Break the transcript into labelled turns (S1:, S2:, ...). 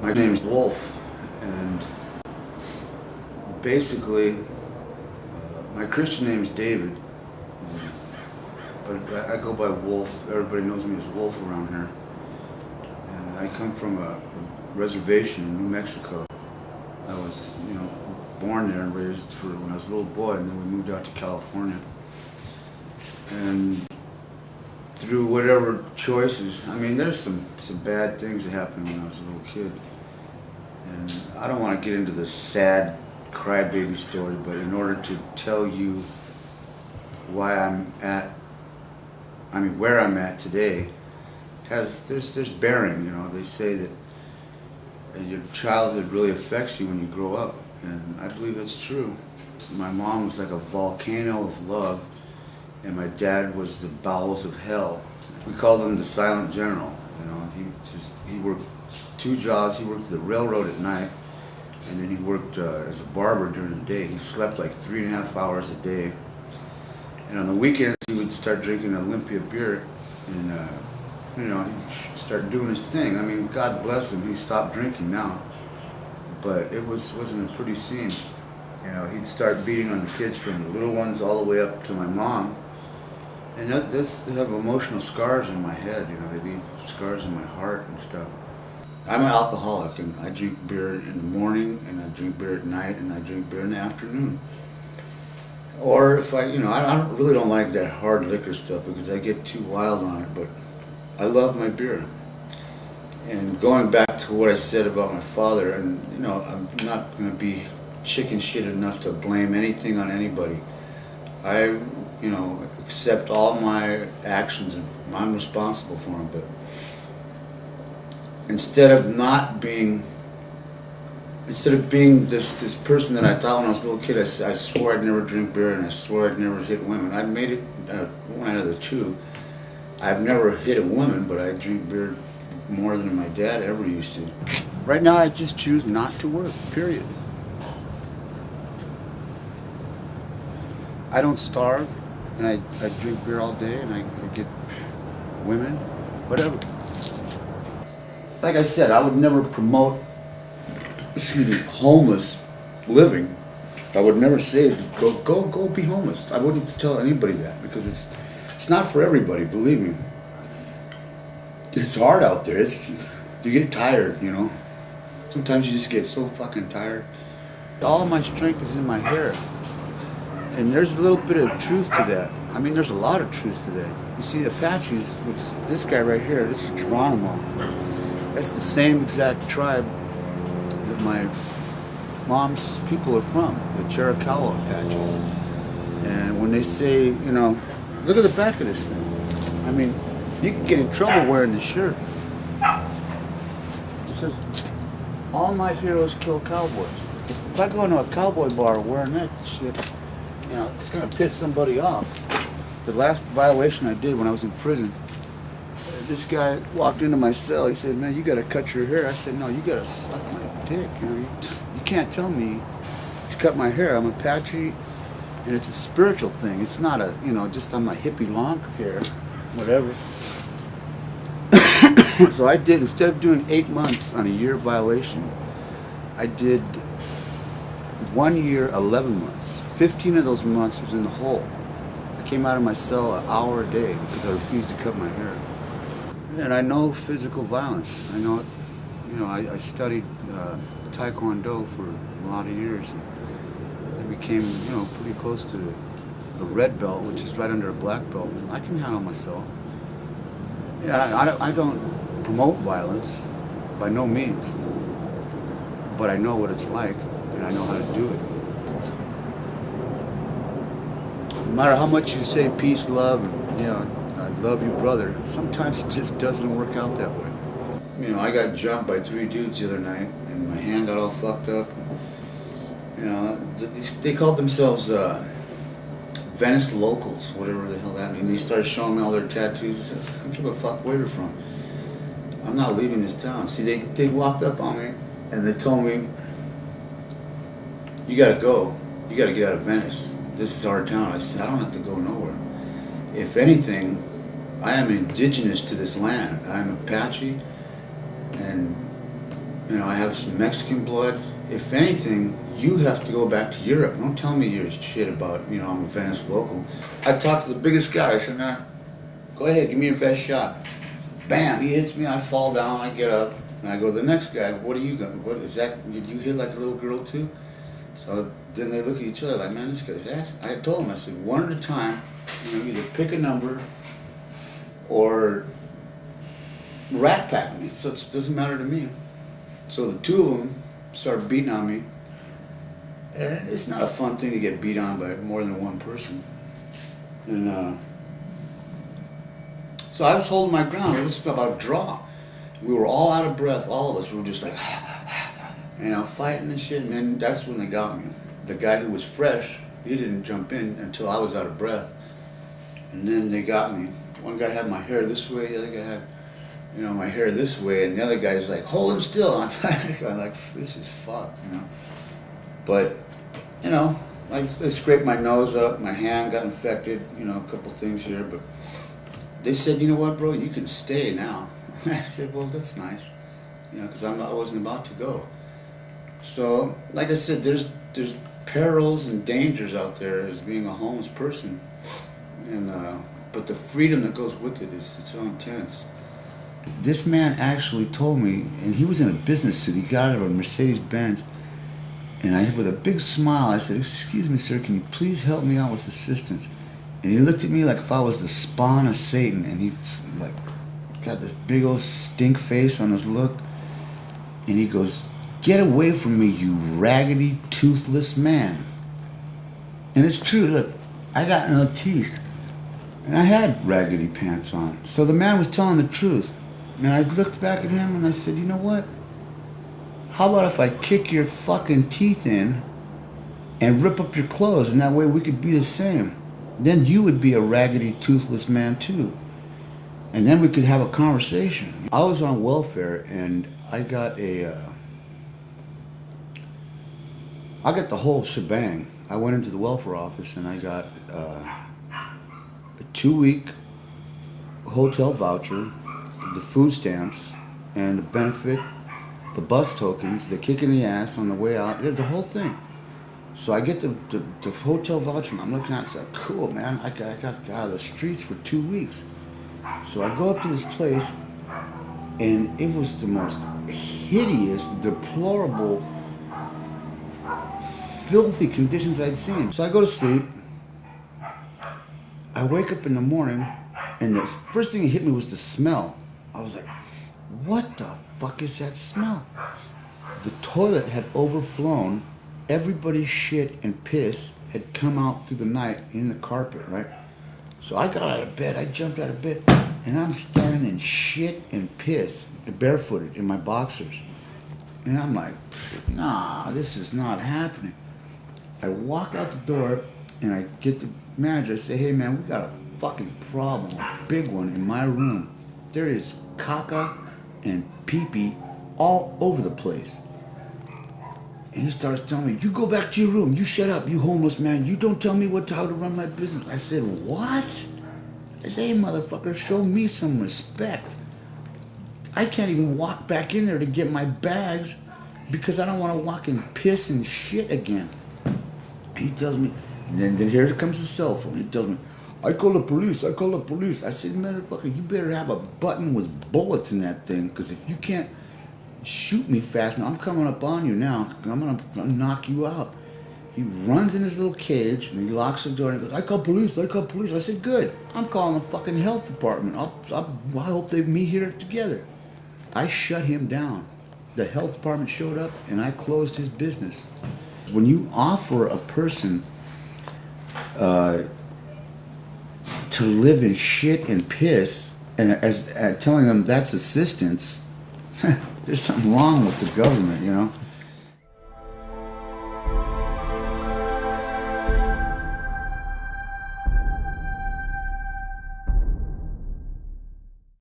S1: My name is Wolf, and basically, my Christian name is David, but I go by Wolf. Everybody knows me as Wolf around here. And I come from a reservation in New Mexico. I was, born there and raised for when I was a little boy, and then we moved out to California. And through whatever choices, there's some bad things that happened when I was a little kid. And I don't want to get into the sad crybaby story, but in order to tell you why where I'm at today, there's bearing. They say that your childhood really affects you when you grow up, and I believe that's true. My mom was like a volcano of love, and my dad was the bowels of hell. We called him the silent general. He worked 2 jobs. He worked at the railroad at night, and then he worked as a barber during the day. He slept like 3.5 hours a day. And on the weekends, he would start drinking Olympia beer, and he'd start doing his thing. God bless him. He stopped drinking now, but it wasn't a pretty scene. He'd start beating on the kids from the little ones all the way up to my mom. And they have emotional scars in my head, they leave scars in my heart and stuff. I'm an alcoholic, and I drink beer in the morning, and I drink beer at night, and I drink beer in the afternoon. Or if I really don't like that hard liquor stuff because I get too wild on it, but I love my beer. And going back to what I said about my father, and I'm not going to be chicken shit enough to blame anything on anybody. I accept all my actions, and I'm responsible for them. But instead of being this person that I thought when I was a little kid, I swore I'd never drink beer, and I swore I'd never hit women. I made it one out of the two. I've never hit a woman, but I drink beer more than my dad ever used to. Right now, I just choose not to work, period. I don't starve, and I drink beer all day, and I get women, whatever. Like I said, I would never promote, homeless living. I would never say, go be homeless. I wouldn't tell anybody that, because it's not for everybody, believe me. It's hard out there. You get tired, Sometimes you just get so fucking tired. All of my strength is in my hair. And there's a little bit of truth to that. There's a lot of truth to that. You see, Apaches, which this guy right here, this is Geronimo. That's the same exact tribe that my mom's people are from, the Chiricahua Apaches. And when they say, look at the back of this thing. You can get in trouble wearing this shirt. It says, all my heroes kill cowboys. If I go into a cowboy bar wearing that shit, it's going to piss somebody off. The last violation I did when I was in prison, this guy walked into my cell. He said, man, you got to cut your hair. I said, no, you got to suck my dick. You can't tell me to cut my hair. I'm Apache, and it's a spiritual thing. It's not just on my hippie long hair, whatever. So I did, instead of doing 8 months on a year violation, I did 1 year, 11 months. 15 of those months was in the hole. I came out of my cell an hour a day because I refused to cut my hair. And I know physical violence. I know it. I studied Taekwondo for a lot of years. And I became, pretty close to a red belt, which is right under a black belt. I can handle myself. Yeah, I don't promote violence, by no means. But I know what it's like, and I know how to do it. No matter how much you say peace, love, and, I love you, brother, sometimes it just doesn't work out that way. I got jumped by 3 dudes the other night, and my hand got all fucked up. They called themselves Venice locals, whatever the hell that means. They started showing me all their tattoos. I said, I don't give a fuck where you're from. I'm not leaving this town. See, they walked up on me, and they told me, you gotta go. You gotta get out of Venice. This is our town. I said, I don't have to go nowhere. If anything, I am indigenous to this land. I'm Apache, and You know, I have some Mexican blood. If anything, you have to go back to Europe. Don't tell me your shit about, you know, I'm a Venice local. I talked to the biggest guy. I said, man, go ahead, give me your best shot. Bam, he hits me, I fall down, I get up, and I go to the next guy, what are you going, what is that, did you hit like a little girl too? So then they look at each other like, man, this guy's ass. I told him, I said, one at a time, you know, either pick a number or rat pack me, so it doesn't matter to me. So the two of them started beating on me, and it's not a fun thing to get beat on by more than one person. And so I was holding my ground. It was about a draw. We were all out of breath, all of us. We were just like, you know, fighting and shit. And then that's when they got me. The guy who was fresh, he didn't jump in until I was out of breath. And then they got me. One guy had my hair this way, the other guy had, you know, my hair this way, and the other guy's like, hold him still. And I'm like, this is fucked, you know. But, you know, I scraped my nose up, my hand got infected, you know, a couple things here, but they said, you know what, bro, you can stay now. I said, well, that's nice, you know, because I wasn't about to go. So, like I said, there's perils and dangers out there as being a homeless person, and but the freedom that goes with it is so intense. This man actually told me, and he was in a business suit. He got out of a Mercedes-Benz, and with a big smile, I said, excuse me, sir, can you please help me out with assistance? And he looked at me like if I was the spawn of Satan, and he's like got this big old stink face on his look, and he goes, get away from me, you raggedy, toothless man. And it's true, look, I got no teeth, and I had raggedy pants on. So the man was telling the truth. And I looked back at him and I said, you know what? How about if I kick your fucking teeth in and rip up your clothes, and that way we could be the same. Then you would be a raggedy, toothless man too. And then we could have a conversation. I was on welfare, and I got the whole shebang. I went into the welfare office and I got a 2-week hotel voucher, the food stamps, and the benefit, the bus tokens, the kick in the ass on the way out, the whole thing. So I get the hotel voucher, and I'm looking at it, it's like, cool, man, I got out of the streets for 2 weeks. So I go up to this place, and it was the most hideous, deplorable, filthy conditions I'd seen. So I go to sleep. I wake up in the morning, and the first thing that hit me was the smell. I was like, what the fuck is that smell? The toilet had overflown. Everybody's shit and piss had come out through the night in the carpet, right? So I got out of bed, I jumped out of bed, and I'm standing in shit and piss, barefooted in my boxers. And I'm like, nah, this is not happening. I walk out the door, and I get the manager, I say, hey man, we got a fucking problem, a big one in my room. There is caca and pee-pee all over the place. And he starts telling me, you go back to your room, you shut up, you homeless man, you don't tell me how to run my business. I said, what? I said, hey motherfucker, show me some respect. I can't even walk back in there to get my bags because I don't want to walk in piss and shit again. He tells me, and then here comes the cell phone. He tells me, I call the police, I call the police. I said, motherfucker, you better have a button with bullets in that thing, because if you can't shoot me fast enough, I'm coming up on you now. I'm going to knock you out. He runs in his little cage, and he locks the door, and he goes, I call police, I call police. I said, good. I'm calling the fucking health department. I hope they meet here together. I shut him down. The health department showed up, and I closed his business. When you offer a person to live in shit and piss, and as telling them that's assistance, there's something wrong with the government, you know.